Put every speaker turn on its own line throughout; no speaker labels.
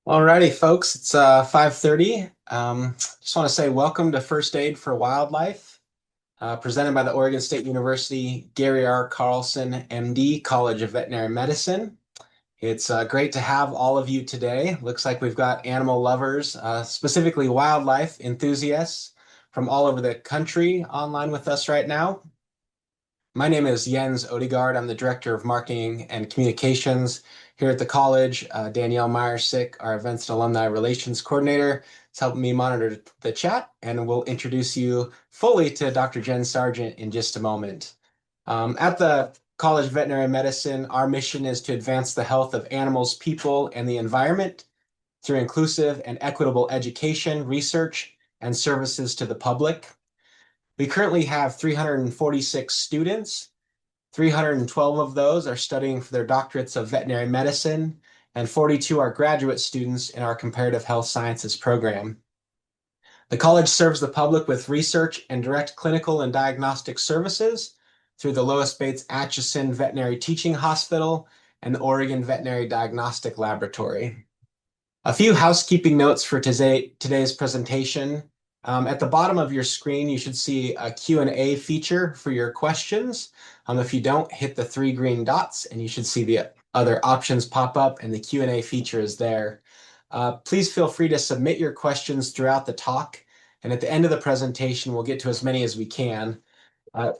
Alrighty, folks, it's 5:30. Just want to say welcome to First Aid for Wildlife, presented by the Oregon State University Gary R. Carlson, MD, College of Veterinary Medicine. It's great to have all of you today. Looks like we've got animal lovers, specifically wildlife enthusiasts from all over the country online with us right now. My name is Jens Odegaard. I'm the Director of Marketing and Communications here at the college. Danielle Meyersick, our Events and Alumni Relations Coordinator, is helping me monitor the chat, and we'll introduce you fully to Dr. Jen Sargent in just a moment. At the College of Veterinary Medicine, our mission is to advance the health of animals, people, and the environment through inclusive and equitable education, research, and services to the public. We currently have 346 students. 312 of those are studying for their doctorates of veterinary medicine, and 42 are graduate students in our comparative health sciences program. The college serves the public with research and direct clinical and diagnostic services through the Lois Bates Atchison Veterinary Teaching Hospital and the Oregon Veterinary Diagnostic Laboratory. A few housekeeping notes for today's presentation. At the bottom of your screen, you should see a Q&A feature for your questions. If you don't, hit the three green dots and you should see the other options pop up, and the Q&A feature is there. Please feel free to submit your questions throughout the talk, and at the end of the presentation, we'll get to as many as we can.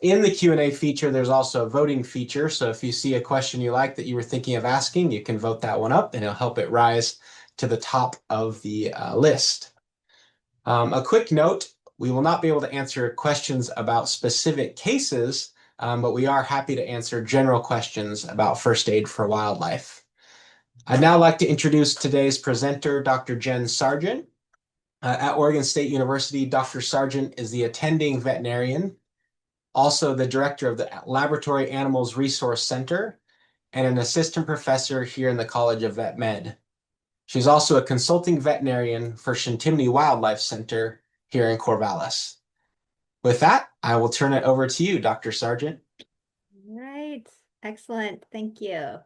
In the Q&A feature, there's also a voting feature, so if you see a question you like that you were thinking of asking, you can vote that one up, and it'll help it rise to the top of the list. A quick note, we will not be able to answer questions about specific cases, but we are happy to answer general questions about first aid for wildlife. I'd now like to introduce today's presenter, Dr. Jen Sargent. At Oregon State University, Dr. Sargent is the attending veterinarian, also the director of the Laboratory Animals Resource Center, and an assistant professor here in the College of Vet Med. She's also a consulting veterinarian for Chintimini Wildlife Center here in Corvallis. With that, I will turn it over to you, Dr. Sargent.
All right, excellent, thank you.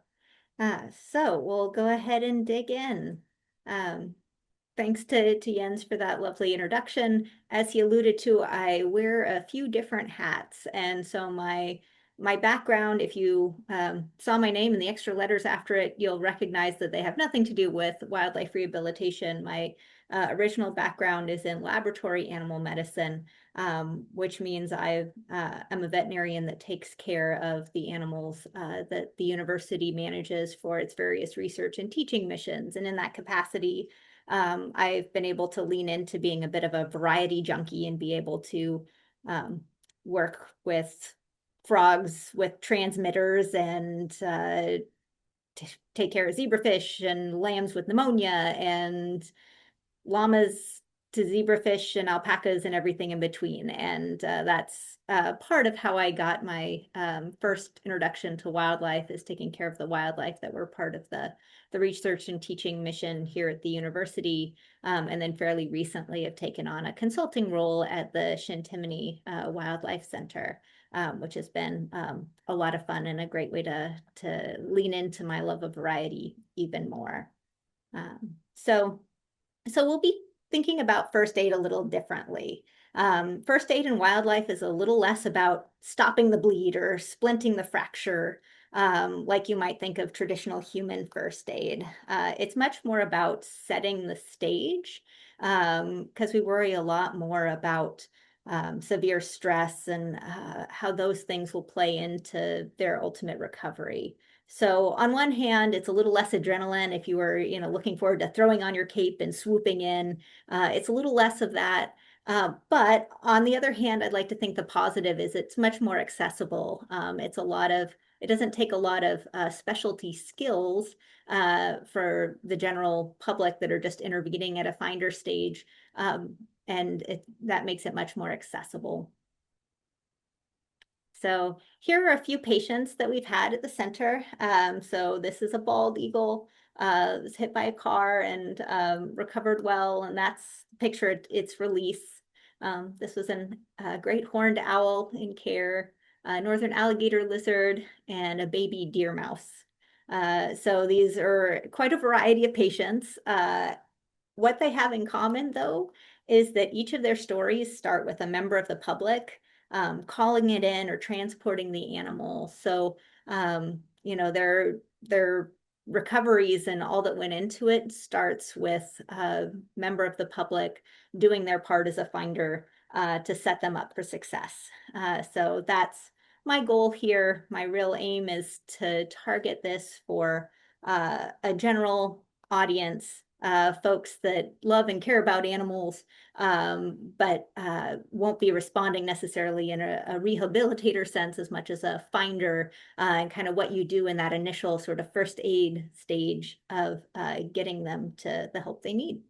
So we'll go ahead and dig in. Thanks to Jens for that lovely introduction. As he alluded to, I wear a few different hats. And so my background, if you saw my name and the extra letters after it, you'll recognize that they have nothing to do with wildlife rehabilitation. My original background is in laboratory animal medicine, which means I'm a veterinarian that takes care of the animals that the university manages for its various research and teaching missions. And in that capacity, I've been able to lean into being a bit of a variety junkie and be able to work with frogs with transmitters and take care of zebrafish and lambs with pneumonia and llamas to zebrafish and alpacas and everything in between. And that's part of how I got my first introduction to wildlife, is taking care of the wildlife that were part of the research and teaching mission here at the university. And then fairly recently have taken on a consulting role at the Chintimini Wildlife Center, which has been a lot of fun and a great way to lean into my love of variety even more. So we'll be thinking about first aid a little differently. First aid in wildlife is a little less about stopping the bleed or splinting the fracture, like you might think of traditional human first aid. It's much more about setting the stage, because we worry a lot more about severe stress and how those things will play into their ultimate recovery. So on one hand, it's a little less adrenaline. If you were, looking forward to throwing on your cape and swooping in, it's a little less of that. But on the other hand, I'd like to think the positive is it's much more accessible. It doesn't take a lot of specialty skills for the general public that are just intervening at a finder stage. And that makes it much more accessible. So here are a few patients that we've had at the center. So this is a bald eagle, was hit by a car and recovered well, and that's pictured its release. This was a great horned owl in care, a northern alligator lizard, and a baby deer mouse. So these are quite a variety of patients. What they have in common, though, is that each of their stories start with a member of the public calling it in or transporting the animal. So, their recoveries and all that went into it starts with a member of the public doing their part as a finder to set them up for success. So that's my goal here. My real aim is to target this for a general audience, folks that love and care about animals, but won't be responding necessarily in a rehabilitator sense as much as a finder, and kind of what you do in that initial sort of first aid stage of getting them to the help they need.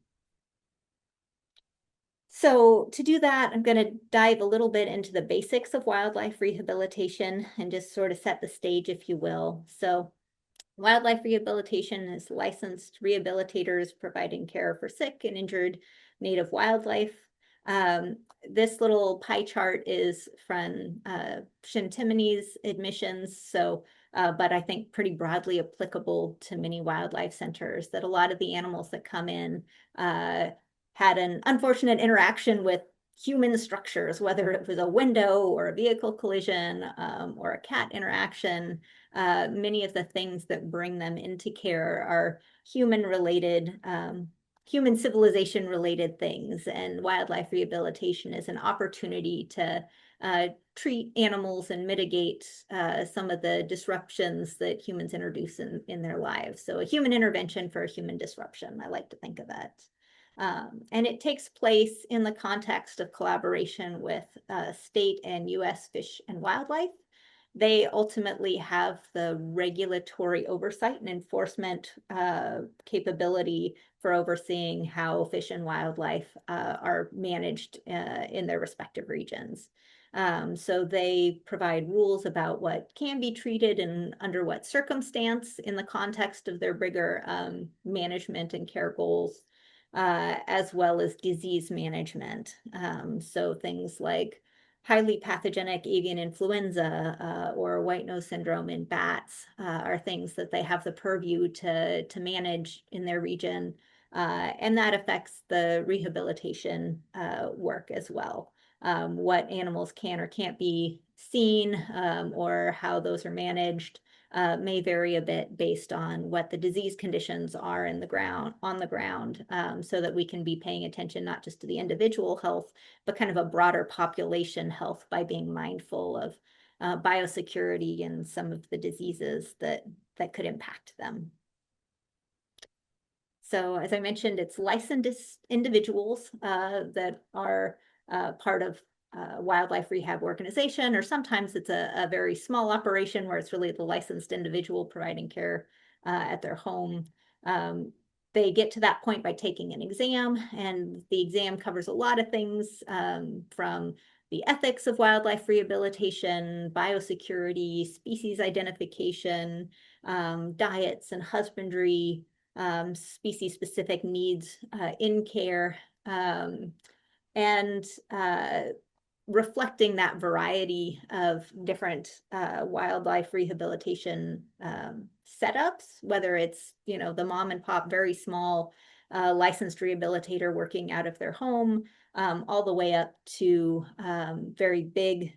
So to do that, I'm going to dive a little bit into the basics of wildlife rehabilitation and just sort of set the stage, if you will. So wildlife rehabilitation is licensed rehabilitators providing care for sick and injured native wildlife. This little pie chart is from Chintimini's admissions, but I think pretty broadly applicable to many wildlife centers, that a lot of the animals that come in had an unfortunate interaction with human structures, whether it was a window or a vehicle collision or a cat interaction. Many of the things that bring them into care are human related, human civilization related things, and wildlife rehabilitation is an opportunity to treat animals and mitigate some of the disruptions that humans introduce in their lives. So a human intervention for a human disruption, I like to think of it. And it takes place in the context of collaboration with state and U.S. Fish and Wildlife. They ultimately have the regulatory oversight and enforcement capability for overseeing how fish and wildlife are managed in their respective regions. So they provide rules about what can be treated and under what circumstance in the context of their bigger management and care goals, as well as disease management. So things like highly pathogenic avian influenza or white nose syndrome in bats are things that they have the purview to manage in their region. And that affects the rehabilitation work as well. What animals can or can't be seen, or how those are managed may vary a bit based on what the disease conditions are on the ground, so that we can be paying attention not just to the individual health, but kind of a broader population health by being mindful of biosecurity and some of the diseases that could impact them. So as I mentioned, it's licensed individuals that are part of wildlife rehab organization, or sometimes it's a very small operation where it's really the licensed individual providing care at their home. They get to that point by taking an exam, and the exam covers a lot of things, from the ethics of wildlife rehabilitation, biosecurity, species identification, diets and husbandry, species-specific needs in care, and reflecting that variety of different wildlife rehabilitation setups, whether it's, the mom and pop, very small licensed rehabilitator working out of their home, all the way up to very big,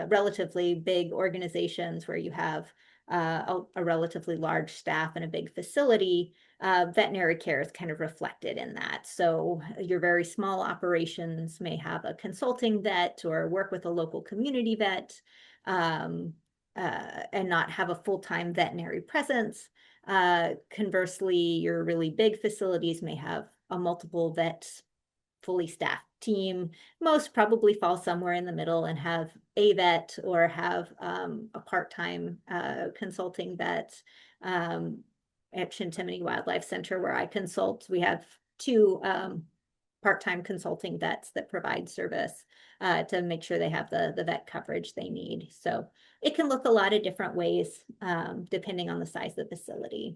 relatively big organizations where you have a relatively large staff and a big facility. Veterinary care is kind of reflected in that. So your very small operations may have a consulting vet or work with a local community vet, and not have a full-time veterinary presence. Conversely, your really big facilities may have a multiple vet, fully staffed team. Most probably fall somewhere in the middle and have a vet or have a part-time consulting vet. At Chintimini Wildlife Center, where I consult, we have two part-time consulting vets that provide service to make sure they have the vet coverage they need. So it can look a lot of different ways depending on the size of the facility.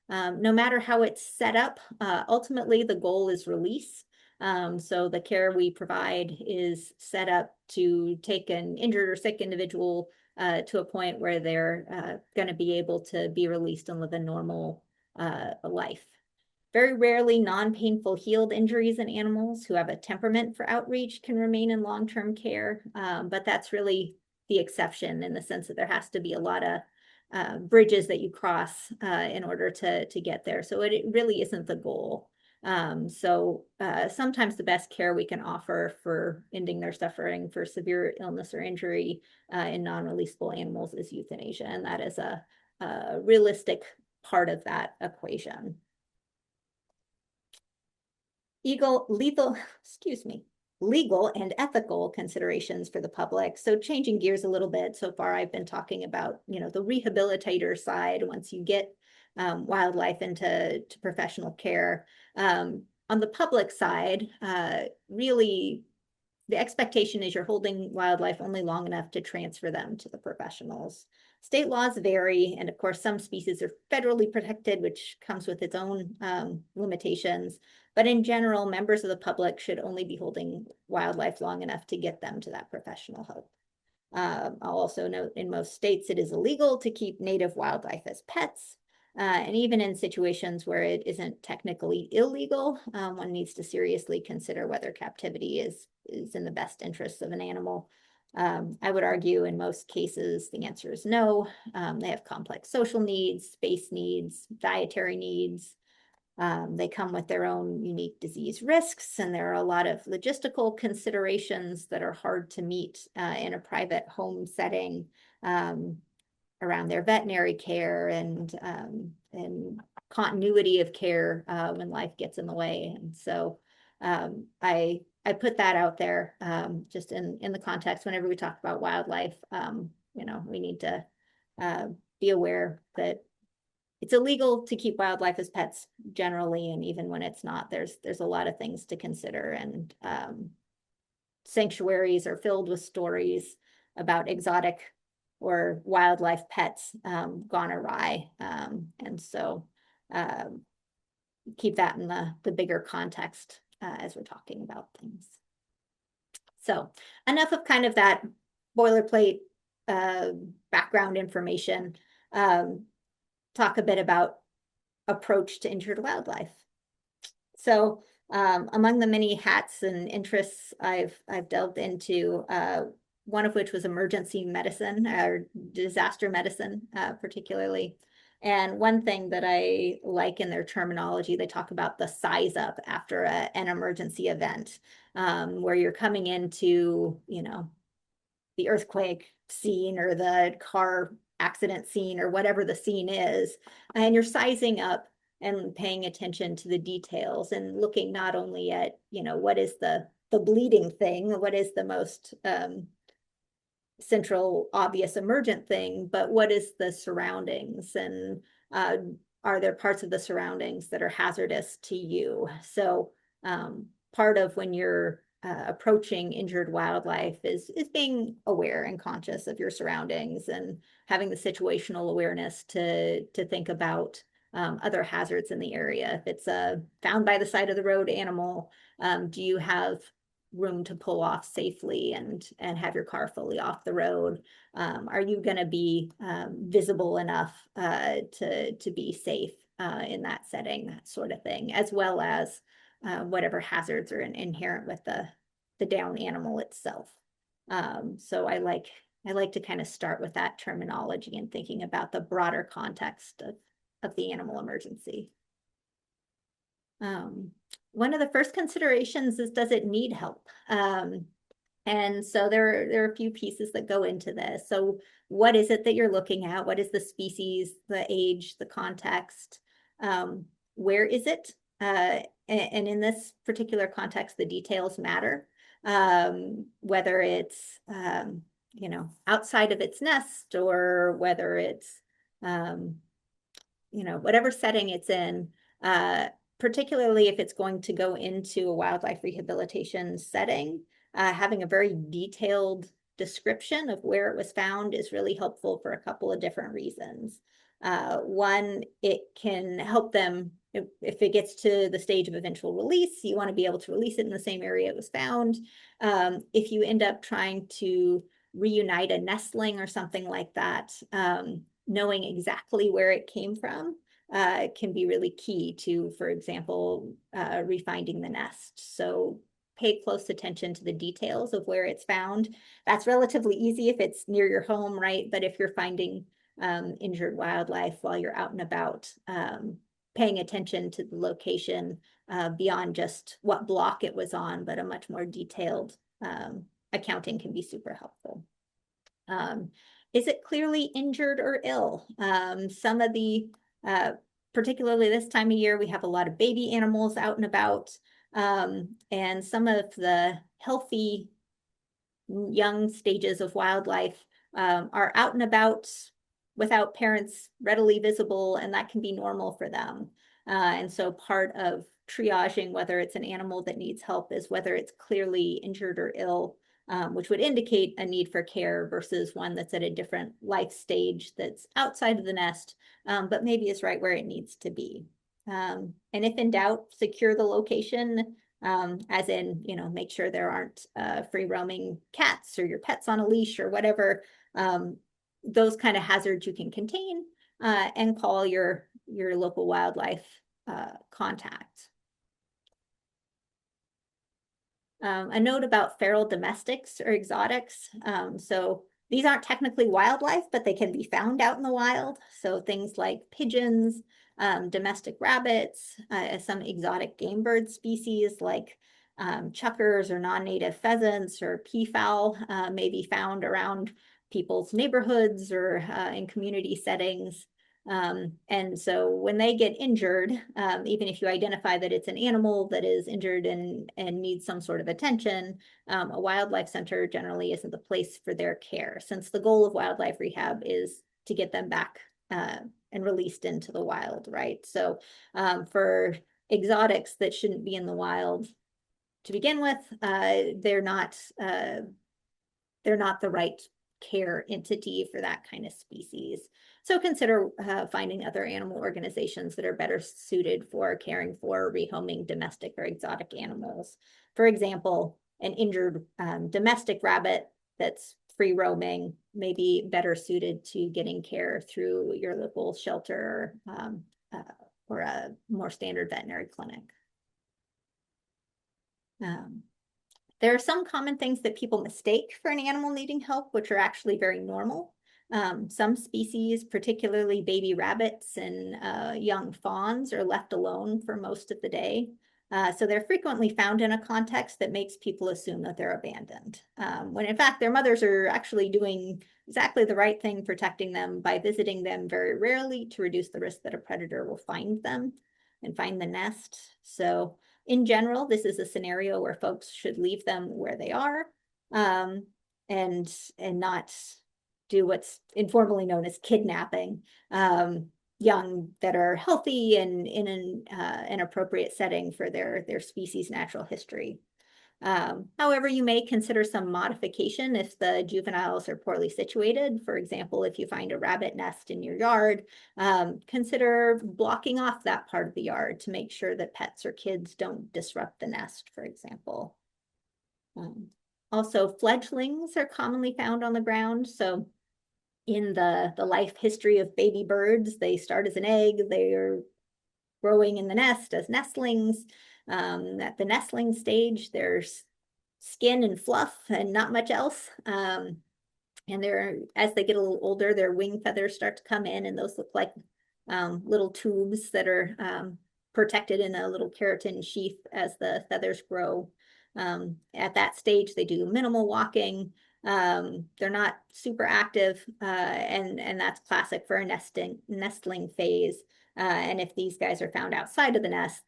No matter how it's set up, ultimately the goal is release. So the care we provide is set up to take an injured or sick individual to a point where they're going to be able to be released and live a normal life. Very rarely, non-painful healed injuries in animals who have a temperament for outreach can remain in long-term care, but that's really the exception in the sense that there has to be a lot of bridges that you cross in order to get there. So it really isn't the goal. Sometimes the best care we can offer for ending their suffering for severe illness or injury in non-releasable animals is euthanasia, and that is a realistic part of that equation. Legal and ethical considerations for the public. So changing gears a little bit, so far I've been talking about, the rehabilitator side once you get wildlife into professional care. On the public side, really the expectation is you're holding wildlife only long enough to transfer them to the professionals. State laws vary, and of course, some species are federally protected, which comes with its own limitations. But in general, members of the public should only be holding wildlife long enough to get them to that professional help. I'll also note in most states, it is illegal to keep native wildlife as pets. And even in situations where it isn't technically illegal, one needs to seriously consider whether captivity is in the best interests of an animal. I would argue in most cases, the answer is no. They have complex social needs, space needs, dietary needs. They come with their own unique disease risks, and there are a lot of logistical considerations that are hard to meet in a private home setting around their veterinary care and continuity of care when life gets in the way. And so I put that out there just in the context whenever we talk about wildlife. We need to be aware that it's illegal to keep wildlife as pets generally, and even when it's not, there's a lot of things to consider. And sanctuaries are filled with stories about exotic or wildlife pets gone awry. And so keep that in the bigger context as we're talking about things. So enough of kind of that boilerplate background information. Talk a bit about approach to injured wildlife. So among the many hats and interests I've delved into, one of which was emergency medicine or disaster medicine, particularly. And one thing that I like in their terminology, they talk about the size up after an emergency event, where you're coming into, the earthquake scene or the car accident scene or whatever the scene is, and you're sizing up and paying attention to the details and looking not only at, what is the bleeding thing, what is the most central, obvious, emergent thing, but what is the surroundings, and are there parts of the surroundings that are hazardous to you? So part of when you're approaching injured wildlife is being aware and conscious of your surroundings and having the situational awareness to think about other hazards in the area. If it's a found by the side of the road animal, do you have room to pull off safely and have your car fully off the road? Are you going to be visible enough to be safe in that setting, that sort of thing, as well as whatever hazards are inherent with the down animal itself. So I like to kind of start with that terminology and thinking about the broader context of the animal emergency. One of the first considerations is, does it need help? And so there are a few pieces that go into this. So what is it that you're looking at? What is the species, the age, the context? Where is it? And in this particular context, the details matter. Whether it's, outside of its nest, or whether it's, whatever setting it's in, particularly if it's going to go into a wildlife rehabilitation setting, having a very detailed description of where it was found is really helpful for a couple of different reasons. One, it can help them, if it gets to the stage of eventual release, you want to be able to release it in the same area it was found. If you end up trying to reunite a nestling or something like that, knowing exactly where it came from can be really key to, for example, refinding the nest. So pay close attention to the details of where it's found. That's relatively easy if it's near your home, right? But if you're finding injured wildlife while you're out and about, paying attention to the location beyond just what block it was on, but a much more detailed accounting can be super helpful. Is it clearly injured or ill? Some of the, particularly this time of year, we have a lot of baby animals out and about, and some of the healthy young stages of wildlife are out and about without parents readily visible, and that can be normal for them. And so part of triaging whether it's an animal that needs help is whether it's clearly injured or ill, which would indicate a need for care versus one that's at a different life stage that's outside of the nest, but maybe is right where it needs to be. And if in doubt, secure the location, as in, make sure there aren't free roaming cats or your pets on a leash or whatever. Those kind of hazards you can contain and call your local wildlife contact. A note about feral domestics or exotics. So these aren't technically wildlife, but they can be found out in the wild. So things like pigeons, domestic rabbits, some exotic game bird species like chukars or non-native pheasants or peafowl may be found around people's neighborhoods or in community settings. And so when they get injured, even if you identify that it's an animal that is injured and needs some sort of attention, a wildlife center generally isn't the place for their care, since the goal of wildlife rehab is to get them back and released into the wild, right? So for exotics that shouldn't be in the wild to begin with, they're not the right care entity for that kind of species. So consider finding other animal organizations that are better suited for caring for rehoming domestic or exotic animals. For example, an injured domestic rabbit that's free roaming may be better suited to getting care through your local shelter or a more standard veterinary clinic. There are some common things that people mistake for an animal needing help, which are actually very normal. Some species, particularly baby rabbits and young fawns, are left alone for most of the day. So they're frequently found in a context that makes people assume that they're abandoned, when in fact their mothers are actually doing exactly the right thing, protecting them by visiting them very rarely to reduce the risk that a predator will find them and find the nest. So in general, this is a scenario where folks should leave them where they are and not do what's informally known as kidnapping young that are healthy and in an appropriate setting for their species' natural history. However, you may consider some modification if the juveniles are poorly situated. For example, if you find a rabbit nest in your yard, consider blocking off that part of the yard to make sure that pets or kids don't disrupt the nest, for example. Also, fledglings are commonly found on the ground. So in the life history of baby birds, they start as an egg, they are growing in the nest as nestlings. At the nestling stage, there's skin and fluff and not much else. And as they get a little older, their wing feathers start to come in, and those look like little tubes that are protected in a little keratin sheath as the feathers grow. At that stage, they do minimal walking. They're not super active, and that's classic for a nestling phase. And if these guys are found outside of the nest,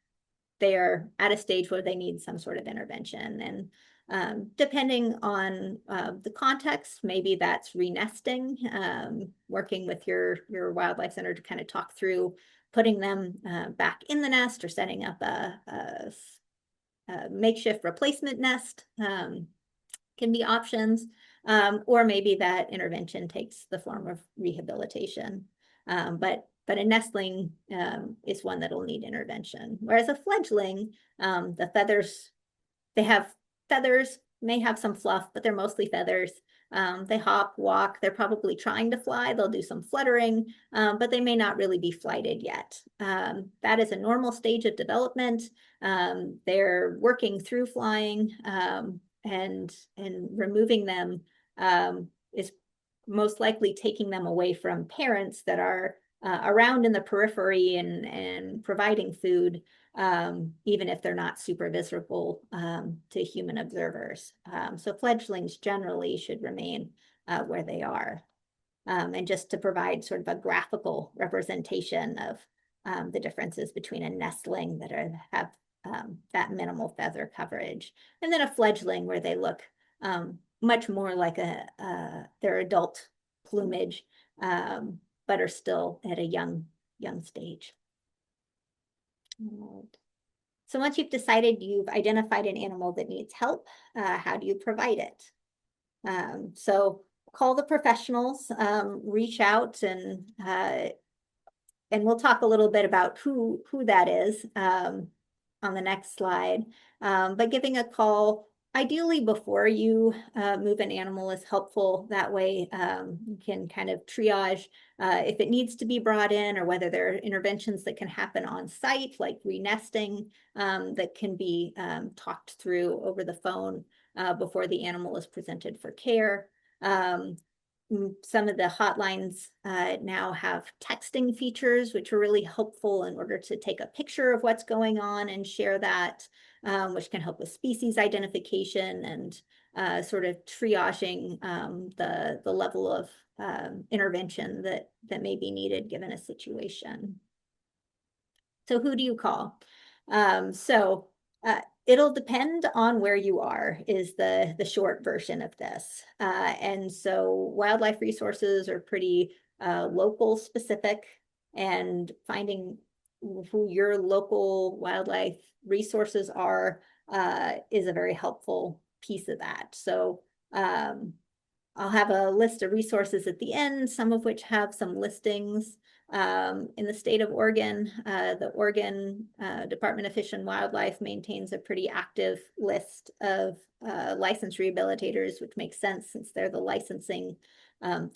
they are at a stage where they need some sort of intervention. And depending on the context, maybe that's renesting, working with your wildlife center to kind of talk through putting them back in the nest or setting up a makeshift replacement nest can be options. Or maybe that intervention takes the form of rehabilitation. But a nestling is one that'll need intervention. Whereas a fledgling, the feathers, they have feathers, may have some fluff, but they're mostly feathers. They hop, walk, they're probably trying to fly, they'll do some fluttering, but they may not really be flighted yet. That is a normal stage of development. They're working through flying, and removing them is most likely taking them away from parents that are around in the periphery and providing food, even if they're not super visible to human observers. So fledglings generally should remain where they are. And just to provide sort of a graphical representation of the differences between a nestling that have that minimal feather coverage, and then a fledgling where they look much more like their adult plumage, but are still at a young stage. So once you've decided you've identified an animal that needs help, how do you provide it? So call the professionals, reach out, and we'll talk a little bit about who that is on the next slide. But giving a call, ideally before you move an animal, is helpful. That way you can kind of triage if it needs to be brought in, or whether there are interventions that can happen on site, like renesting, that can be talked through over the phone before the animal is presented for care. Some of the hotlines now have texting features, which are really helpful in order to take a picture of what's going on and share that, which can help with species identification and sort of triaging the level of intervention that may be needed given a situation. So who do you call? It'll depend on where you are, is the short version of this. And so wildlife resources are pretty local specific, and finding who your local wildlife resources are is a very helpful piece of that. So I'll have a list of resources at the end, some of which have some listings. In the state of Oregon, the Oregon Department of Fish and Wildlife maintains a pretty active list of licensed rehabilitators, which makes sense since they're the licensing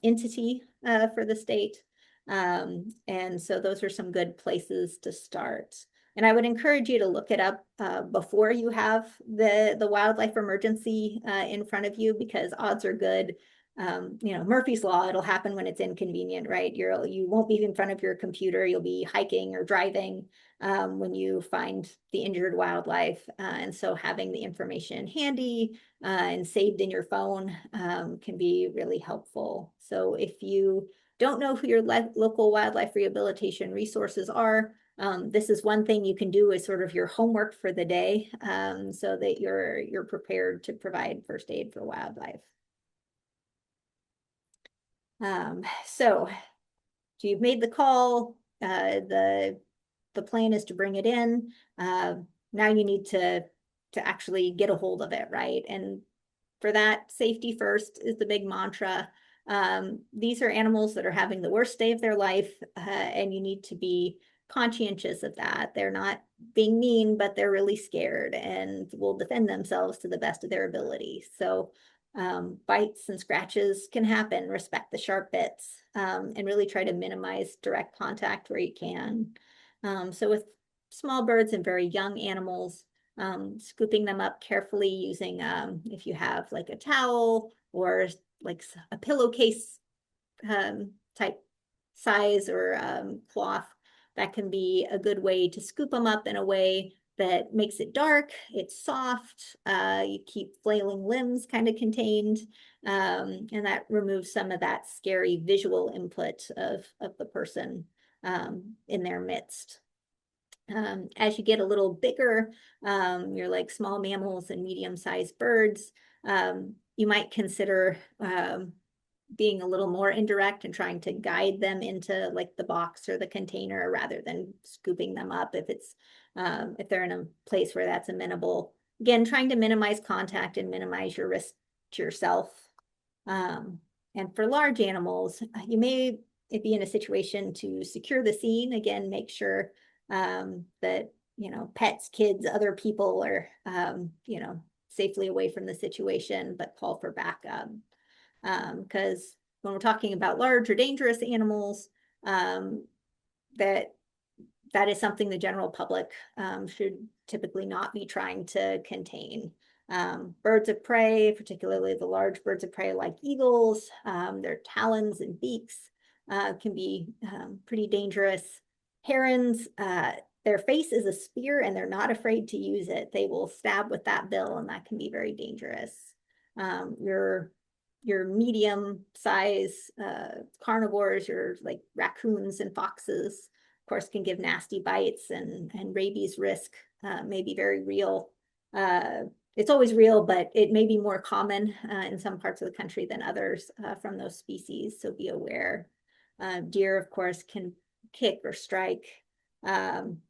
entity for the state. And so those are some good places to start. And I would encourage you to look it up before you have the wildlife emergency in front of you, because odds are good. Murphy's Law, it'll happen when it's inconvenient, right? You won't be in front of your computer. You'll be hiking or driving when you find the injured wildlife. And so having the information handy and saved in your phone can be really helpful. So if you don't know who your local wildlife rehabilitation resources are, this is one thing you can do as sort of your homework for the day, so that you're prepared to provide first aid for wildlife. So you've made the call, the plan is to bring it in. Now you need to actually get a hold of it, right? And for that, safety first is the big mantra. These are animals that are having the worst day of their life, and you need to be conscientious of that. They're not being mean, but they're really scared and will defend themselves to the best of their ability. So bites and scratches can happen. Respect the sharp bits, and really try to minimize direct contact where you can. So with small birds and very young animals, scooping them up carefully using, if you have like a towel or like a pillowcase type size or cloth, that can be a good way to scoop them up in a way that makes it dark, it's soft, you keep flailing limbs kind of contained, and that removes some of that scary visual input of the person in their midst. As you get a little bigger, you're like small mammals and medium-sized birds, you might consider being a little more indirect and trying to guide them into like the box or the container rather than scooping them up if they're in a place where that's amenable. Again, trying to minimize contact and minimize your risk to yourself. And for large animals, you may be in a situation to secure the scene. Again, make sure that pets, kids, other people are safely away from the situation, but call for backup. Because when we're talking about large or dangerous animals, that is something the general public should typically not be trying to contain. Birds of prey, particularly the large birds of prey like eagles, their talons and beaks can be pretty dangerous. Herons, their face is a spear and they're not afraid to use it. They will stab with that bill, and that can be very dangerous. Your medium size carnivores, your like raccoons and foxes, of course, can give nasty bites, and rabies risk may be very real. It's always real, but it may be more common in some parts of the country than others from those species, so be aware. Deer, of course, can kick or strike, and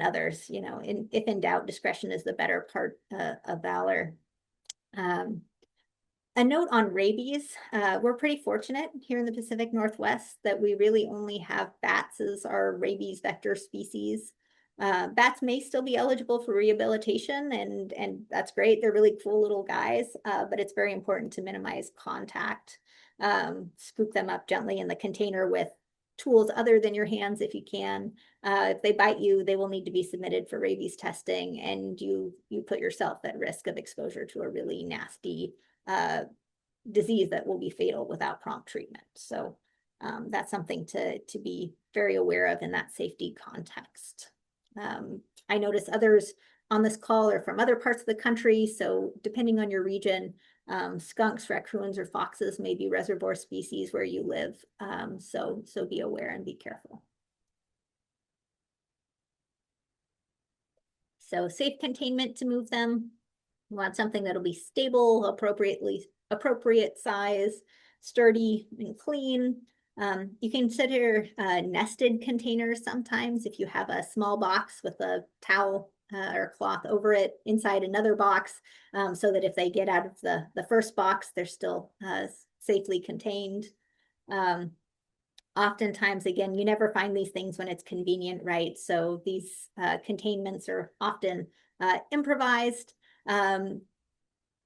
others, you know, if in doubt, discretion is the better part of valor. A note on rabies, we're pretty fortunate here in the Pacific Northwest that we really only have bats as our rabies vector species. Bats may still be eligible for rehabilitation, and that's great. They're really cool little guys, but it's very important to minimize contact. Scoop them up gently in the container with tools other than your hands if you can. If they bite you, they will need to be submitted for rabies testing, and you put yourself at risk of exposure to a really nasty disease that will be fatal without prompt treatment. So that's something to be very aware of in that safety context. I notice others on this call are from other parts of the country, so depending on your region, skunks, raccoons, or foxes may be reservoir species where you live. So be aware and be careful. So safe containment to move them. You want something that'll be stable, appropriate size, sturdy and clean. You can consider nested containers sometimes if you have a small box with a towel or cloth over it inside another box, so that if they get out of the first box, they're still safely contained. Oftentimes, again, you never find these things when it's convenient, right? So these containments are often improvised,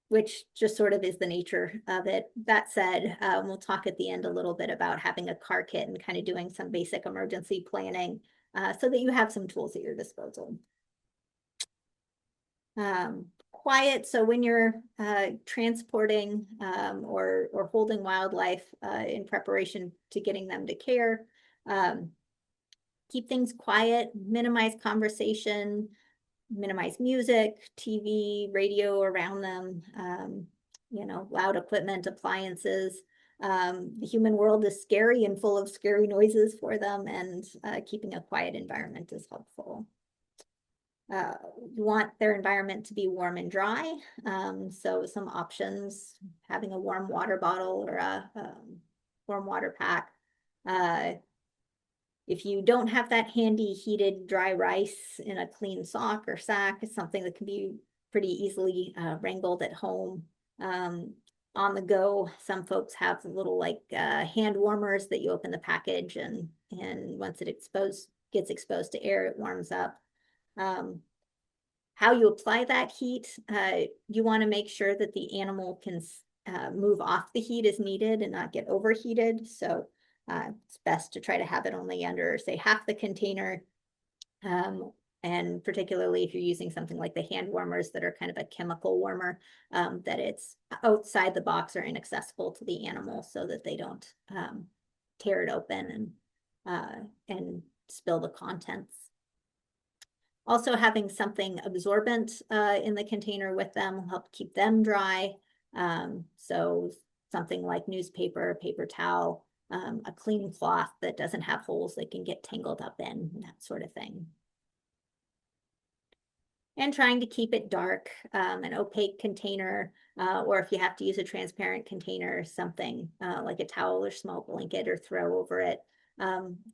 which just sort of is the nature of it. That said, we'll talk at the end a little bit about having a car kit and kind of doing some basic emergency planning so that you have some tools at your disposal. Quiet, so when you're transporting or holding wildlife in preparation to getting them to care, keep things quiet, minimize conversation, minimize music, TV, radio around them, you know, loud equipment, appliances. The human world is scary and full of scary noises for them, and keeping a quiet environment is helpful. You want their environment to be warm and dry. So some options, having a warm water bottle or a warm water pack. If you don't have that handy heated dry rice in a clean sock or sack, it's something that can be pretty easily wrangled at home. On the go, some folks have little like hand warmers that you open the package, and once it gets exposed to air, it warms up. How you apply that heat, you want to make sure that the animal can move off the heat as needed and not get overheated. So it's best to try to have it only under, say, half the container. And particularly if you're using something like the hand warmers that are kind of a chemical warmer, that it's outside the box or inaccessible to the animal so that they don't tear it open and spill the contents. Also, having something absorbent in the container with them will help keep them dry. So something like newspaper, paper towel, a clean cloth that doesn't have holes they can get tangled up in, that sort of thing. And trying to keep it dark, an opaque container, or if you have to use a transparent container, something like a towel or small blanket or throw over it,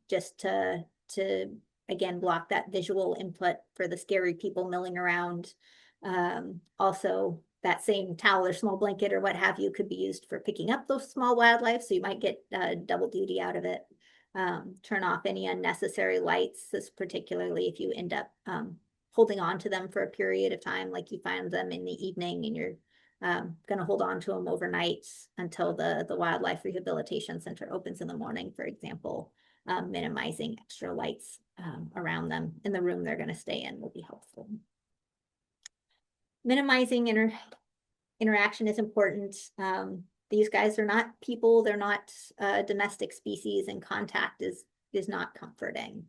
just to again block that visual input for the scary people milling around. Also, that same towel or small blanket or what have you could be used for picking up those small wildlife, so you might get double duty out of it. Turn off any unnecessary lights, particularly if you end up holding on to them for a period of time, like you find them in the evening and you're going to hold on to them overnight until the Wildlife Rehabilitation Center opens in the morning, for example. Minimizing extra lights around them in the room they're going to stay in will be helpful. Minimizing interaction is important. These guys are not people, they're not domestic species, and contact is not comforting.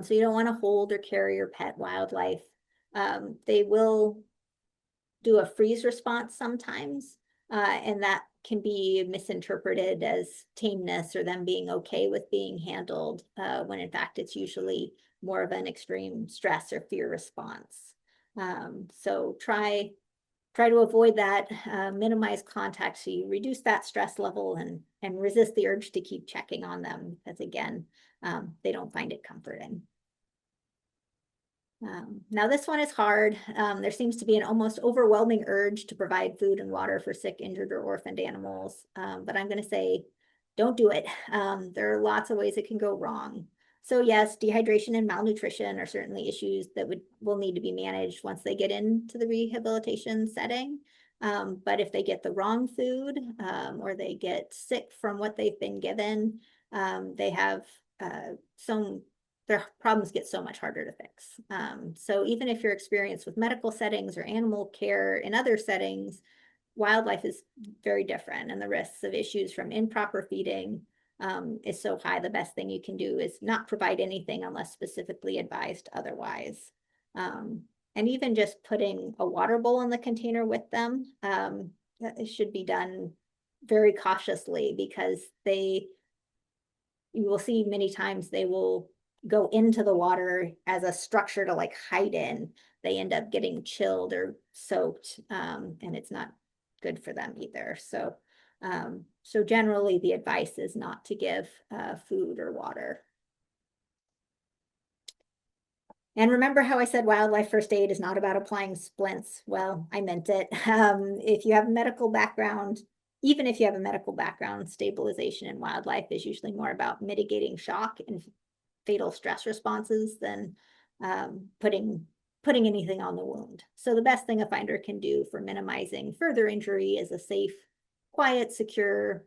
So you don't want to hold or carry your pet wildlife. They will do a freeze response sometimes, and that can be misinterpreted as tameness or them being okay with being handled, when in fact it's usually more of an extreme stress or fear response. So try to avoid that, minimize contact so you reduce that stress level and resist the urge to keep checking on them, because again, they don't find it comforting. Now this one is hard. There seems to be an almost overwhelming urge to provide food and water for sick, injured, or orphaned animals. But I'm going to say, don't do it. There are lots of ways it can go wrong. So yes, dehydration and malnutrition are certainly issues that will need to be managed once they get into the rehabilitation setting. But if they get the wrong food, or they get sick from what they've been given, they have their problems get so much harder to fix. So even if you're experienced with medical settings or animal care in other settings, wildlife is very different, and the risks of issues from improper feeding is so high. The best thing you can do is not provide anything unless specifically advised otherwise. And even just putting a water bowl in the container with them, it should be done very cautiously, because you will see many times they will go into the water as a structure to like hide in. They end up getting chilled or soaked, and it's not good for them either. So generally the advice is not to give food or water. And remember how I said wildlife first aid is not about applying splints? Well, I meant it. If you have a medical background, even if you have a medical background, stabilization in wildlife is usually more about mitigating shock and fatal stress responses than putting anything on the wound. So the best thing a finder can do for minimizing further injury is a safe, quiet, secure,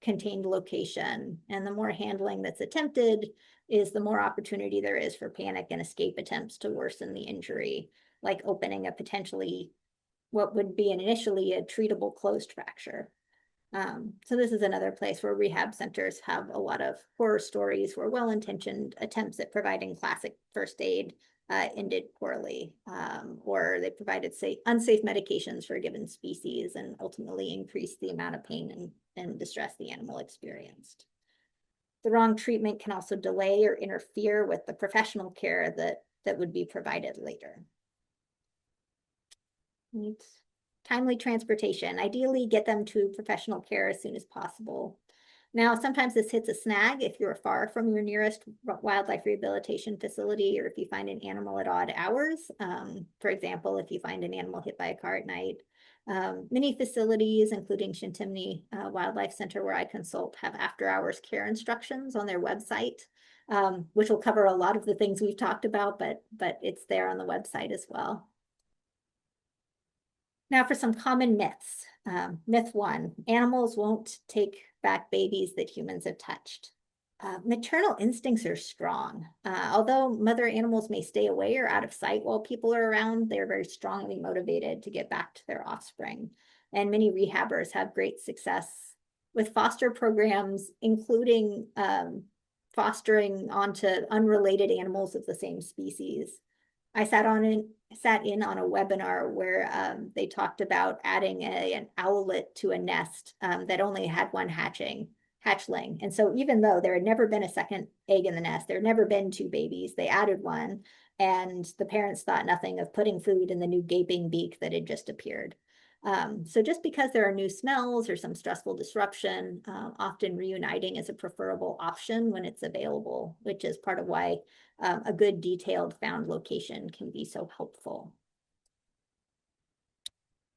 contained location. And the more handling that's attempted is the more opportunity there is for panic and escape attempts to worsen the injury, like opening a potentially what would be initially a treatable closed fracture. So this is another place where rehab centers have a lot of horror stories where well-intentioned attempts at providing classic first aid ended poorly, or they provided unsafe medications for a given species and ultimately increased the amount of pain and distress the animal experienced. The wrong treatment can also delay or interfere with the professional care that would be provided later. Timely transportation. Ideally, get them to professional care as soon as possible. Now, sometimes this hits a snag if you're far from your nearest wildlife rehabilitation facility, or if you find an animal at odd hours. For example, if you find an animal hit by a car at night. Many facilities, including Chintimini Wildlife Center, where I consult, have after-hours care instructions on their website, which will cover a lot of the things we've talked about, but it's there on the website as well. Now for some common myths. Myth 1, animals won't take back babies that humans have touched. Maternal instincts are strong. Although mother animals may stay away or out of sight while people are around, they're very strongly motivated to get back to their offspring. And many rehabbers have great success with foster programs, including fostering onto unrelated animals of the same species. I sat in on a webinar where they talked about adding an owlet to a nest that only had one hatchling. And so even though there had never been a second egg in the nest, there had never been two babies, they added one, and the parents thought nothing of putting food in the new gaping beak that had just appeared. So just because there are new smells or some stressful disruption, often reuniting is a preferable option when it's available, which is part of why a good detailed found location can be so helpful.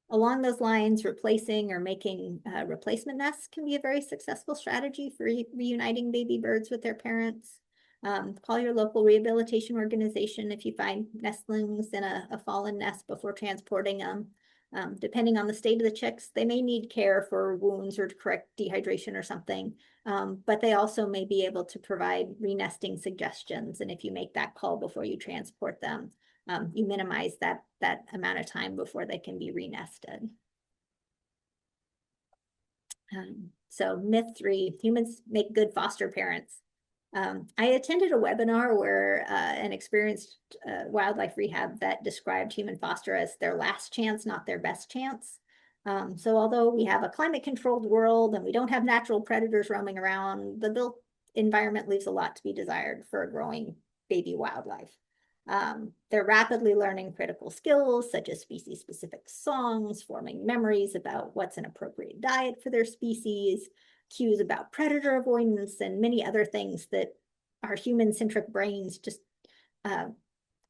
Along those lines, replacing or making replacement nests can be a very successful strategy for reuniting baby birds with their parents. Call your local rehabilitation organization if you find nestlings in a fallen nest before transporting them. Depending on the state of the chicks, they may need care for wounds or to correct dehydration or something, but they also may be able to provide renesting suggestions. And if you make that call before you transport them, you minimize that amount of time before they can be renested. So myth 3, humans make good foster parents. I attended a webinar where an experienced wildlife rehab vet described human foster as their last chance, not their best chance. So although we have a climate-controlled world and we don't have natural predators roaming around, the built environment leaves a lot to be desired for a growing baby wildlife. They're rapidly learning critical skills such as species-specific songs, forming memories about what's an appropriate diet for their species, cues about predator avoidance, and many other things that our human-centric brains just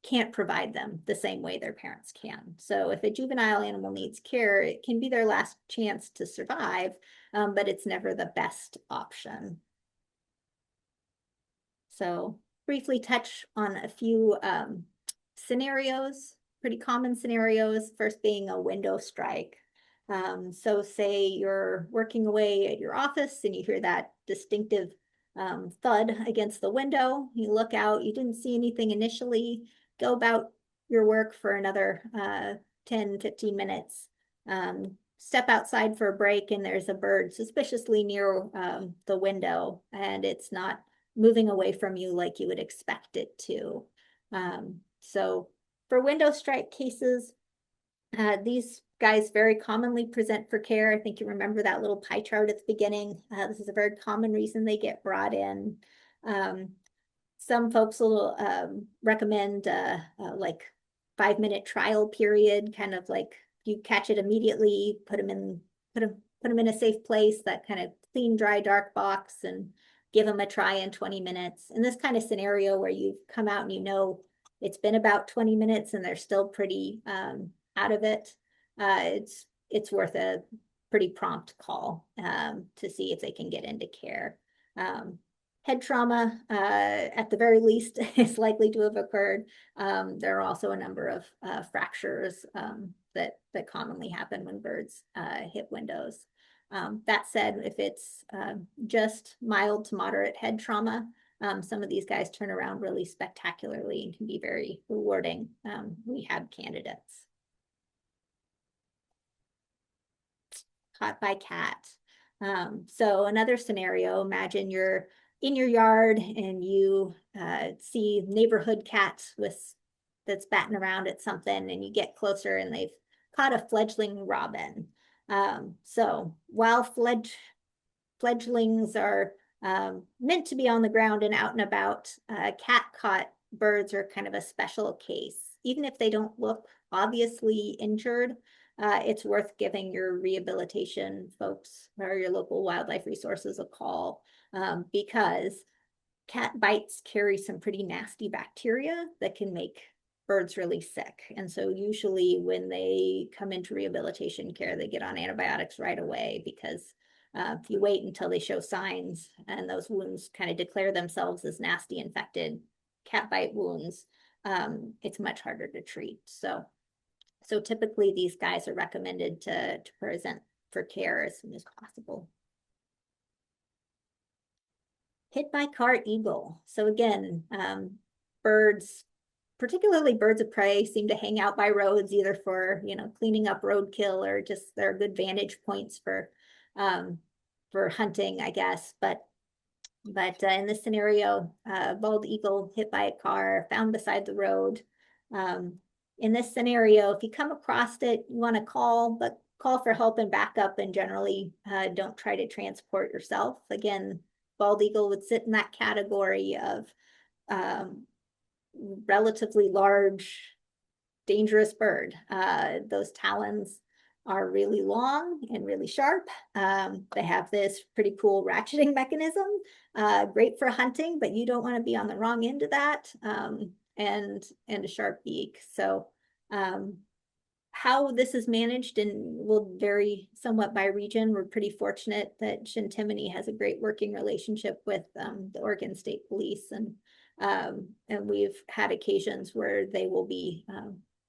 can't provide them the same way their parents can. So if a juvenile animal needs care, it can be their last chance to survive, but it's never the best option. So briefly touch on a few scenarios, pretty common scenarios, first being a window strike. So say you're working away at your office and you hear that distinctive thud against the window. You look out, you didn't see anything initially, go about your work for another 10, 15 minutes. Step outside for a break and there's a bird suspiciously near the window and it's not moving away from you like you would expect it to. So for window strike cases, these guys very commonly present for care. I think you remember that little pie chart at the beginning. This is a very common reason they get brought in. Some folks will recommend like 5-minute trial period, kind of like you catch it immediately, put them in a safe place, that kind of clean, dry, dark box, and give them a try in 20 minutes. In this kind of scenario where you've come out and you know it's been about 20 minutes and they're still pretty out of it, it's worth a pretty prompt call to see if they can get into care. Head trauma, at the very least, is likely to have occurred. There are also a number of fractures that commonly happen when birds hit windows. That said, if it's just mild to moderate head trauma, some of these guys turn around really spectacularly and can be very rewarding rehab candidates. Caught by cat. So another scenario, imagine you're in your yard and you see neighborhood cats that's batting around at something, and you get closer and they've caught a fledgling robin. So while fledglings are meant to be on the ground and out and about, cat caught birds are kind of a special case. Even if they don't look obviously injured, it's worth giving your rehabilitation folks or your local wildlife resources a call, because cat bites carry some pretty nasty bacteria that can make birds really sick. And so usually when they come into rehabilitation care, they get on antibiotics right away, because if you wait until they show signs and those wounds kind of declare themselves as nasty infected cat bite wounds, it's much harder to treat. So typically these guys are recommended to present for care as soon as possible. Hit by car eagle. So again, birds, particularly birds of prey, seem to hang out by roads either for, cleaning up roadkill, or just they're good vantage points for hunting, I guess. But in this scenario, bald eagle hit by a car, found beside the road. In this scenario, if you come across it, you want to call for help and backup, and generally don't try to transport yourself. Again, bald eagle would sit in that category of relatively large, dangerous bird. Those talons are really long and really sharp. They have this pretty cool ratcheting mechanism, great for hunting, but you don't want to be on the wrong end of that, and a sharp beak. So how this is managed and will vary somewhat by region. We're pretty fortunate that Chintimini has a great working relationship with the Oregon State Police, and we've had occasions where they will be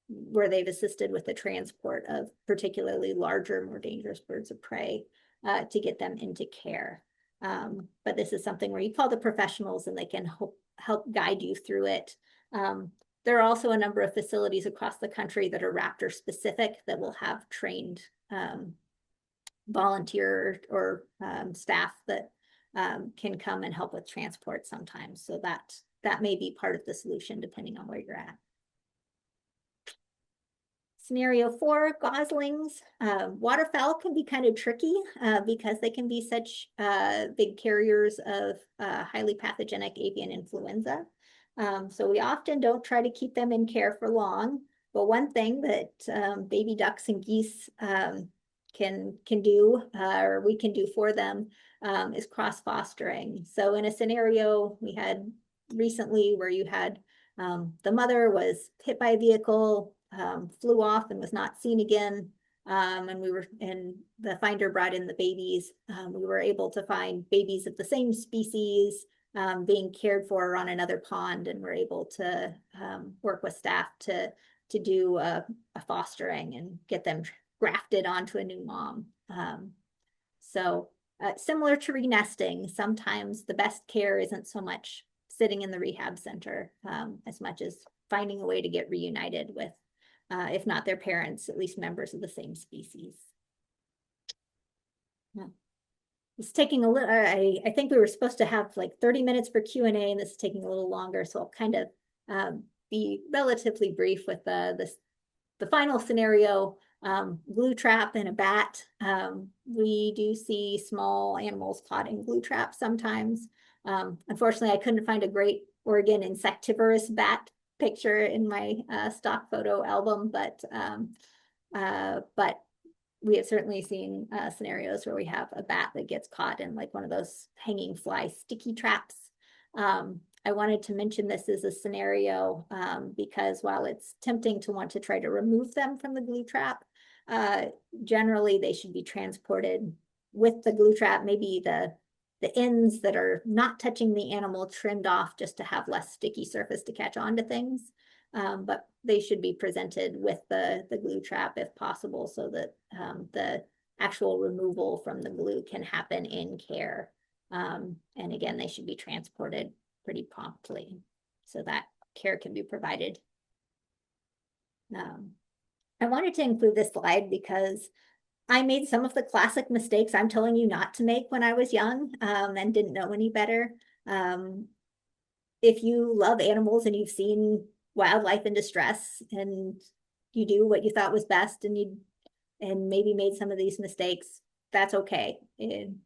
where they've assisted with the transport of particularly larger, more dangerous birds of prey to get them into care. But this is something where you call the professionals and they can help guide you through it. There are also a number of facilities across the country that are raptor specific that will have trained volunteer or staff that can come and help with transport sometimes. So that may be part of the solution depending on where you're at. Scenario 4, goslings. Waterfowl can be kind of tricky because they can be such big carriers of highly pathogenic avian influenza. So we often don't try to keep them in care for long. But one thing that baby ducks and geese can do, or we can do for them, is cross fostering. So in a scenario we had recently where you had the mother was hit by a vehicle, flew off and was not seen again. And the finder brought in the babies. We were able to find babies of the same species being cared for on another pond, and we're able to work with staff to do a fostering and get them grafted onto a new mom. So similar to renesting, sometimes the best care isn't so much sitting in the rehab center as much as finding a way to get reunited with, if not their parents, at least members of the same species. Yeah. It's taking a little, I think we were supposed to have like 30 minutes for Q&A, and this is taking a little longer, so I'll kind of be relatively brief with the final scenario. Glue trap and a bat. We do see small animals caught in glue traps sometimes. Unfortunately, I couldn't find a great Oregon insectivorous bat picture in my stock photo album, but we have certainly seen scenarios where we have a bat that gets caught in like one of those hanging fly sticky traps. I wanted to mention this as a scenario because while it's tempting to want to try to remove them from the glue trap, generally they should be transported with the glue trap, maybe the ends that are not touching the animal trimmed off just to have less sticky surface to catch onto things. But they should be presented with the glue trap if possible, so that the actual removal from the glue can happen in care. And again, they should be transported pretty promptly so that care can be provided. I wanted to include this slide because I made some of the classic mistakes I'm telling you not to make when I was young and didn't know any better. If you love animals and you've seen wildlife in distress and you do what you thought was best and maybe made some of these mistakes, that's okay. And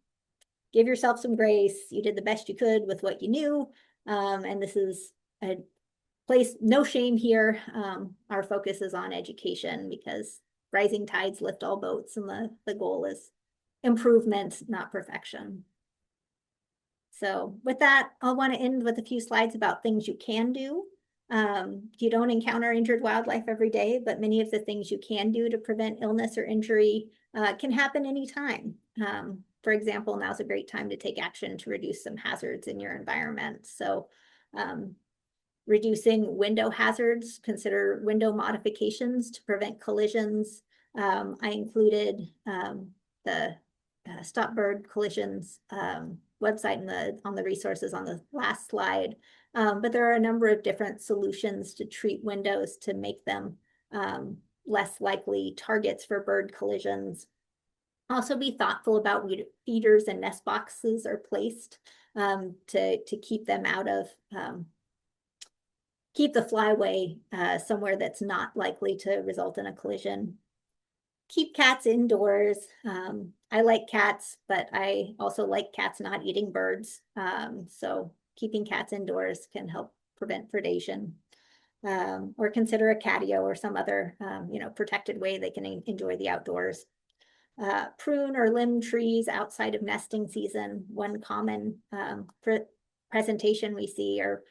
give yourself some grace. You did the best you could with what you knew. And this is a place, no shame here. Our focus is on education because rising tides lift all boats, and the goal is improvement, not perfection. So with that, I'll want to end with a few slides about things you can do. You don't encounter injured wildlife every day, but many of the things you can do to prevent illness or injury can happen anytime. For example, now's a great time to take action to reduce some hazards in your environment. So reducing window hazards, consider window modifications to prevent collisions. I included the Stop Bird Collisions website on the resources on the last slide. But there are a number of different solutions to treat windows to make them less likely targets for bird collisions. Also be thoughtful about where feeders and nest boxes are placed to keep them out of, keep the flyway somewhere that's not likely to result in a collision. Keep cats indoors. I like cats, but I also like cats not eating birds. So keeping cats indoors can help prevent predation. Or consider a catio or some other protected way they can enjoy the outdoors. Prune or limb trees outside of nesting season. One common presentation we see are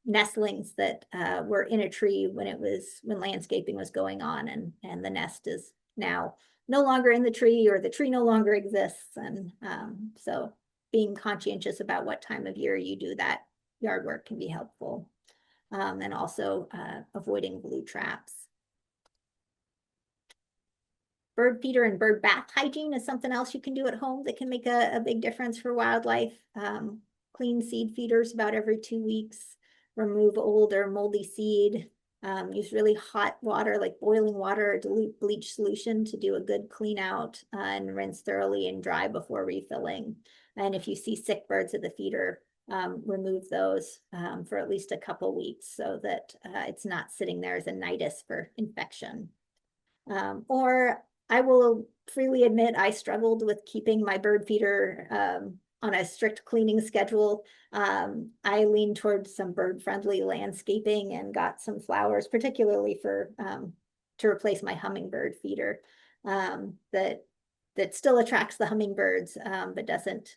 nestlings that were in a tree when landscaping was going on, and the nest is now no longer in the tree, or the tree no longer exists. And so being conscientious about what time of year you do that yard work can be helpful. And also avoiding glue traps. bird feeder and bird bath hygiene is something else you can do at home that can make a big difference for wildlife. Clean seed feeders about every 2 weeks, remove old or moldy seed, use really hot water, like boiling water or dilute bleach solution to do a good clean out, and rinse thoroughly and dry before refilling. And if you see sick birds at the feeder, remove those for at least a couple weeks so that it's not sitting there as a nidus for infection. Or I will freely admit I struggled with keeping my bird feeder on a strict cleaning schedule. I leaned towards some bird-friendly landscaping and got some flowers, particularly for to replace my hummingbird feeder that still attracts the hummingbirds, but doesn't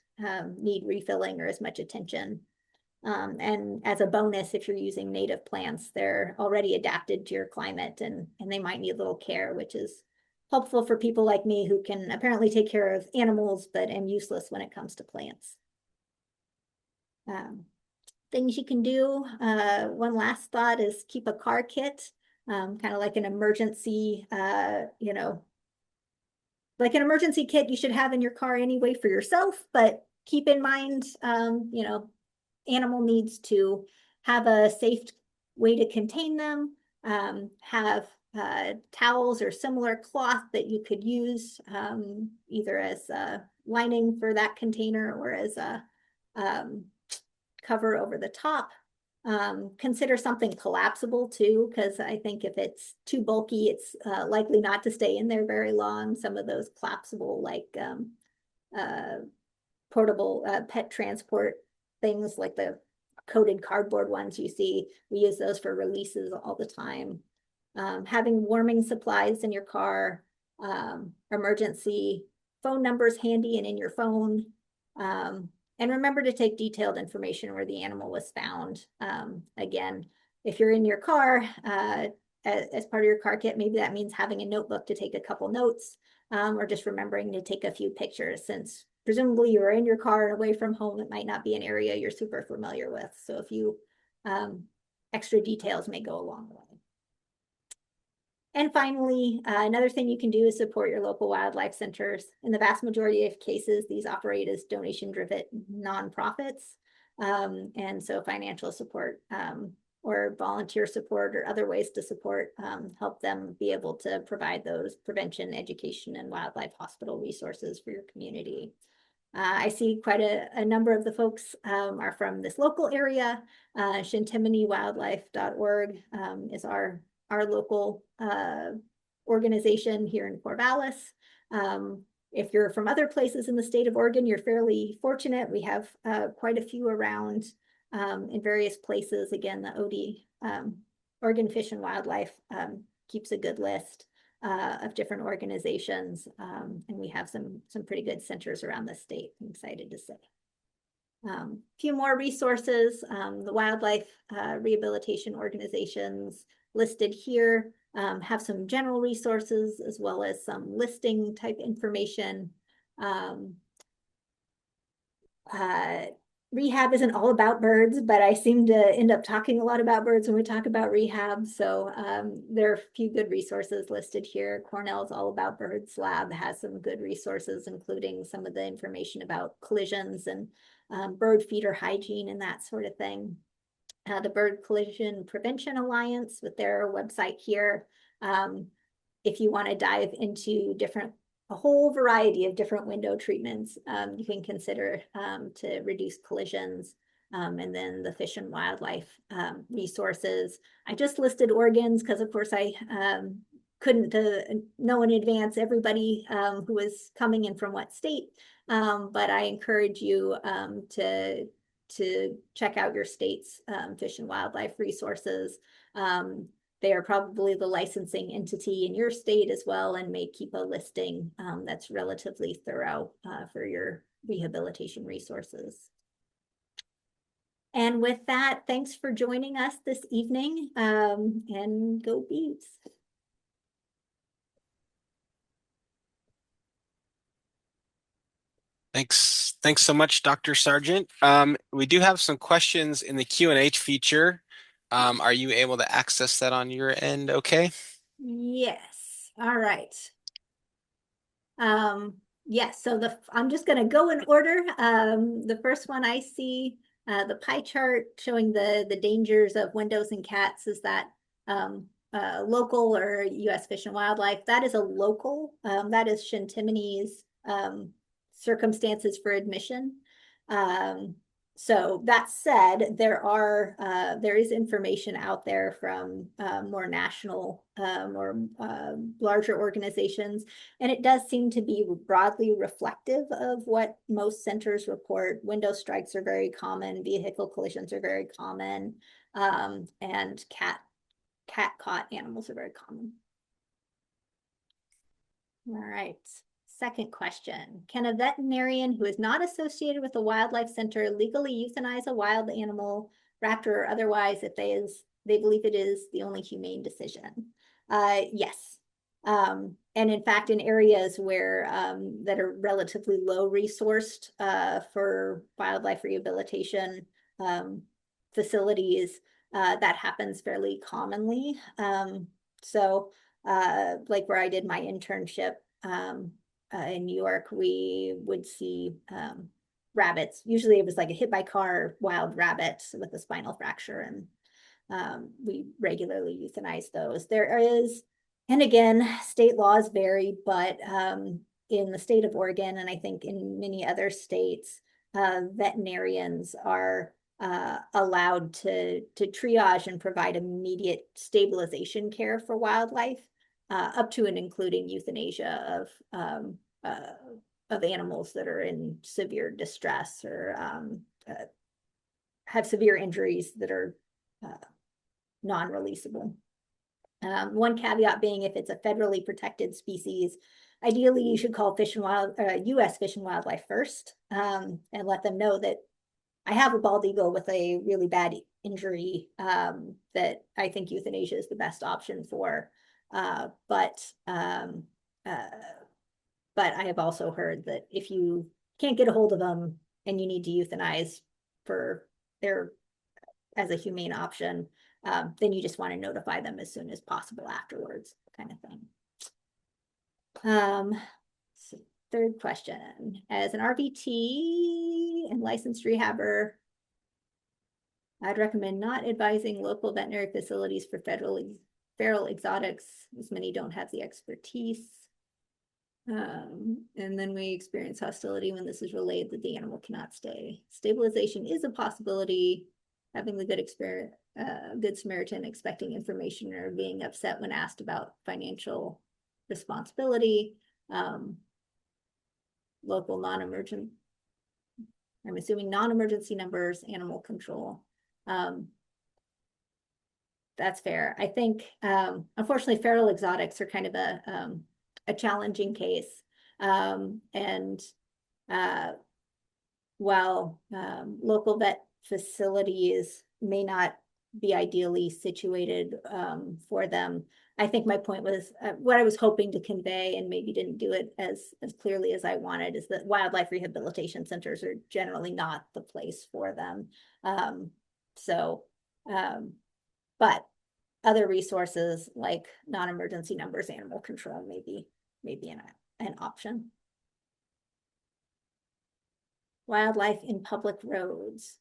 need refilling or as much attention. And as a bonus, if you're using native plants, they're already adapted to your climate and they might need a little care, which is helpful for people like me who can apparently take care of animals, but am useless when it comes to plants. Things you can do. One last thought is keep a car kit, kind of like an emergency, like an emergency kit you should have in your car anyway for yourself, but keep in mind, animal needs to have a safe way to contain them, have towels or similar cloth that you could use either as a lining for that container or as a cover over the top. Consider something collapsible too, because I think if it's too bulky, it's likely not to stay in there very long. Some of those collapsible, like portable pet transport things, like the coated cardboard ones you see, we use those for releases all the time. Having warming supplies in your car, emergency phone numbers handy and in your phone. And remember to take detailed information where the animal was found. Again, if you're in your car, as part of your car kit, maybe that means having a notebook to take a couple notes, or just remembering to take a few pictures, since presumably you're in your car and away from home. It might not be an area you're super familiar with. So a few extra details may go a long way. And finally, another thing you can do is support your local wildlife centers. In the vast majority of cases, these operate as donation-driven nonprofits. And so financial support or volunteer support or other ways to support help them be able to provide those prevention, education, and wildlife hospital resources for your community. I see quite a number of the folks are from this local area. ChintiminiWildlife.org is our local organization here in Corvallis. If you're from other places in the state of Oregon, you're fairly fortunate. We have quite a few around in various places. Again, the Oregon Fish and Wildlife keeps a good list of different organizations, and we have some pretty good centers around the state, I'm excited to say. A few more resources, the wildlife rehabilitation organizations listed here have some general resources as well as some listing type information. Rehab isn't all about birds, but I seem to end up talking a lot about birds when we talk about rehab. So there are a few good resources listed here. Cornell's All About Birds Lab has some good resources, including some of the information about collisions and bird feeder hygiene and that sort of thing. The Bird Collision Prevention Alliance with their website here. If you want to dive into a whole variety of different window treatments you can consider to reduce collisions. And then the Fish and Wildlife resources. I just listed Oregon's because of course I couldn't know in advance everybody who was coming in from what state, but I encourage you to check out your state's Fish and Wildlife resources. They are probably the licensing entity in your state as well, and may keep a listing that's relatively thorough for your rehabilitation resources. And with that, thanks for joining us this evening, and go Beavs.
Thanks so much, Dr. Sargent. We do have some questions in the Q&A feature. Are you able to access that on your end? Okay.
Yes. All right. Yes, so I'm just going to go in order. The first one I see, the pie chart showing the dangers of windows and cats, is that local or U.S. Fish and Wildlife. That is a local. That is Chintimini's circumstances for admission. So that said, there is information out there from more national or larger organizations, and it does seem to be broadly reflective of what most centers report. Window strikes are very common, vehicle collisions are very common, and cat caught animals are very common. All right. Second question. Can a veterinarian who is not associated with a wildlife center legally euthanize a wild animal, raptor or otherwise, if they believe it is the only humane decision? Yes. And in fact, in areas where that are relatively low resourced for wildlife rehabilitation facilities, that happens fairly commonly. So like where I did my internship in New York, we would see rabbits. Usually it was like a hit by car wild rabbit with a spinal fracture, and we regularly euthanize those. There is, and again, state laws vary, but in the state of Oregon, and I think in many other states, veterinarians are allowed to triage and provide immediate stabilization care for wildlife, up to and including euthanasia of animals that are in severe distress or have severe injuries that are non-releasable. One caveat being, if it's a federally protected species, ideally you should call U.S. Fish and Wildlife first, and let them know that I have a bald eagle with a really bad injury that I think euthanasia is the best option for. But I have also heard that if you can't get a hold of them and you need to euthanize for as a humane option, then you just want to notify them as soon as possible afterwards, kind of thing. So third question. As an RVT and licensed rehabber, I'd recommend not advising local veterinary facilities for feral exotics, as many don't have the expertise. And then we experience hostility when this is relayed that the animal cannot stay. Stabilization is a possibility. Having the good Samaritan, expecting information or being upset when asked about financial responsibility. Local non-emergent, I'm assuming non-emergency numbers, animal control. That's fair. I think, unfortunately, feral exotics are kind of a challenging case. And while local vet facilities may not be ideally situated for them, I think my point was what I was hoping to convey, and maybe didn't do it as clearly as I wanted, is that wildlife rehabilitation centers are generally not the place for them. But other resources like non-emergency numbers, animal control, maybe an option. Wildlife in public roads.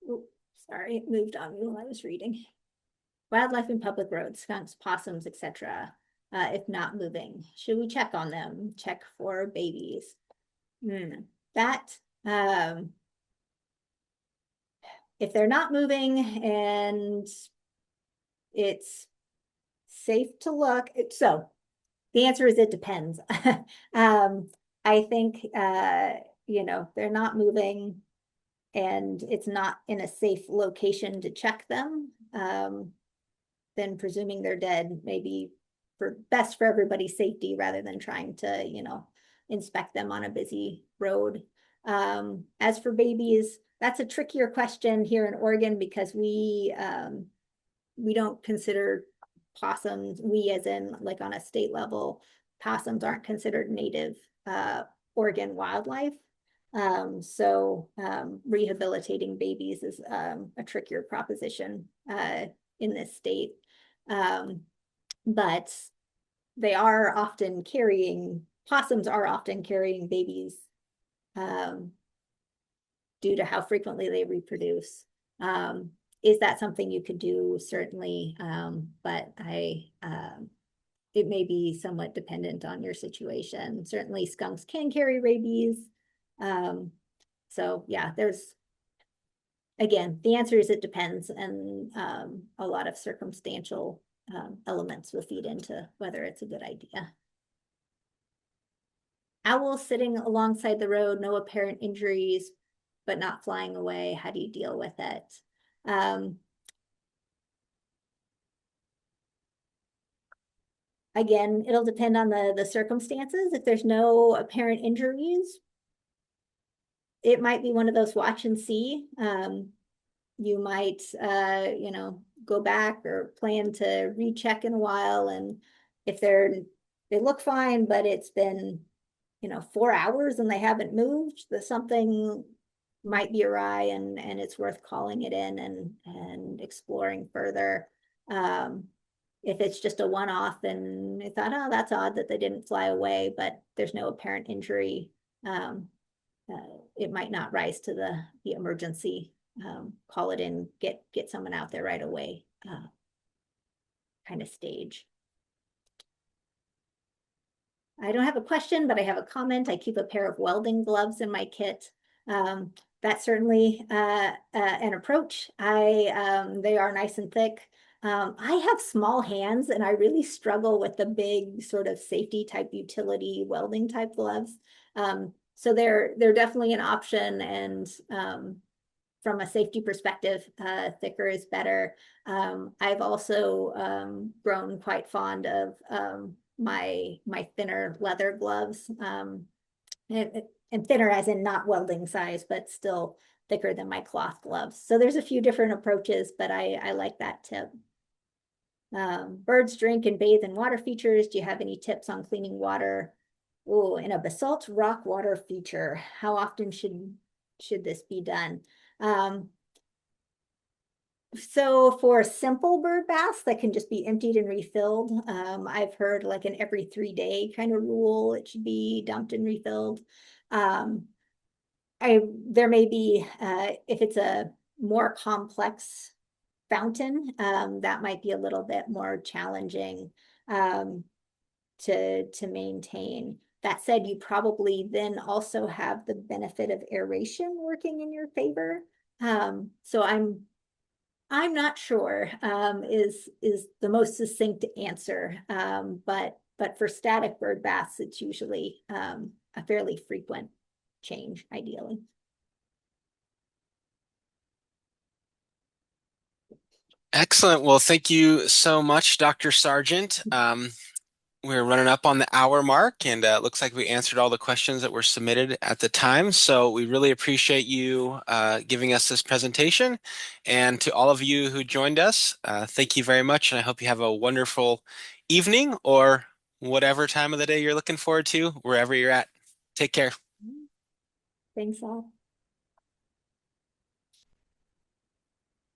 Oops, sorry, it moved on me while I was reading. Wildlife in public roads, skunks, possums, etc. If not moving, should we check on them? Check for babies. That if they're not moving and it's safe to look, so the answer is it depends. I think they're not moving and it's not in a safe location to check them, then presuming they're dead may be best for everybody's safety rather than trying to, inspect them on a busy road. As for babies, that's a trickier question here in Oregon because we don't consider possums, we as in like on a state level, possums aren't considered native Oregon wildlife. So rehabilitating babies is a trickier proposition in this state. But they are often carrying possums are often carrying babies um, due to how frequently they reproduce. Um, is that something you could do? Certainly, but it may be somewhat dependent on your situation. Certainly, skunks can carry rabies. Um, so yeah, there's again, the answer is it depends, and a lot of circumstantial elements will feed into whether it's a good idea. Owl sitting alongside the road, no apparent injuries, but not flying away. How do you deal with it? Um, Again, it'll depend on the circumstances. If there's no apparent injuries, it might be one of those watch and see. You might, go back or plan to recheck in a while, and if they look fine, but it's been 4 hours and they haven't moved, the something might be awry, and it's worth calling it in and exploring further. Um, if it's just a one-off and they thought, oh, that's odd that they didn't fly away, but there's no apparent injury, it might not rise to the emergency. Call it in, get someone out there right away, kind of stage. I don't have a question, but I have a comment. I keep a pair of welding gloves in my kit. That's certainly an approach. They are nice and thick. I have small hands and I really struggle with the big sort of safety type utility welding type gloves. So they're definitely an option, and from a safety perspective, thicker is better. I've also grown quite fond of my thinner leather gloves, and thinner as in not welding size, but still thicker than my cloth gloves. So there's a few different approaches, but I like that tip. Birds drink and bathe in water features. Do you have any tips on cleaning water? Oh, in a basalt rock water feature, how often should this be done? So for simple bird baths that can just be emptied and refilled, I've heard like an every 3 day kind of rule. It should be dumped and refilled. Um, there may be, if it's a more complex fountain, that might be a little bit more challenging um, to maintain. That said, you probably then also have the benefit of aeration working in your favor. So I'm not sure, is the most succinct answer. But for static bird baths, it's usually a fairly frequent change, ideally.
Excellent. Well, thank you so much, Dr. Sargent. We're running up on the hour mark, and it looks like we answered all the questions that were submitted at the time. So we really appreciate you giving us this presentation. And to all of you who joined us, thank you very much. And I hope you have a wonderful evening or whatever time of the day you're looking forward to, wherever you're at. Take care.
Thanks all.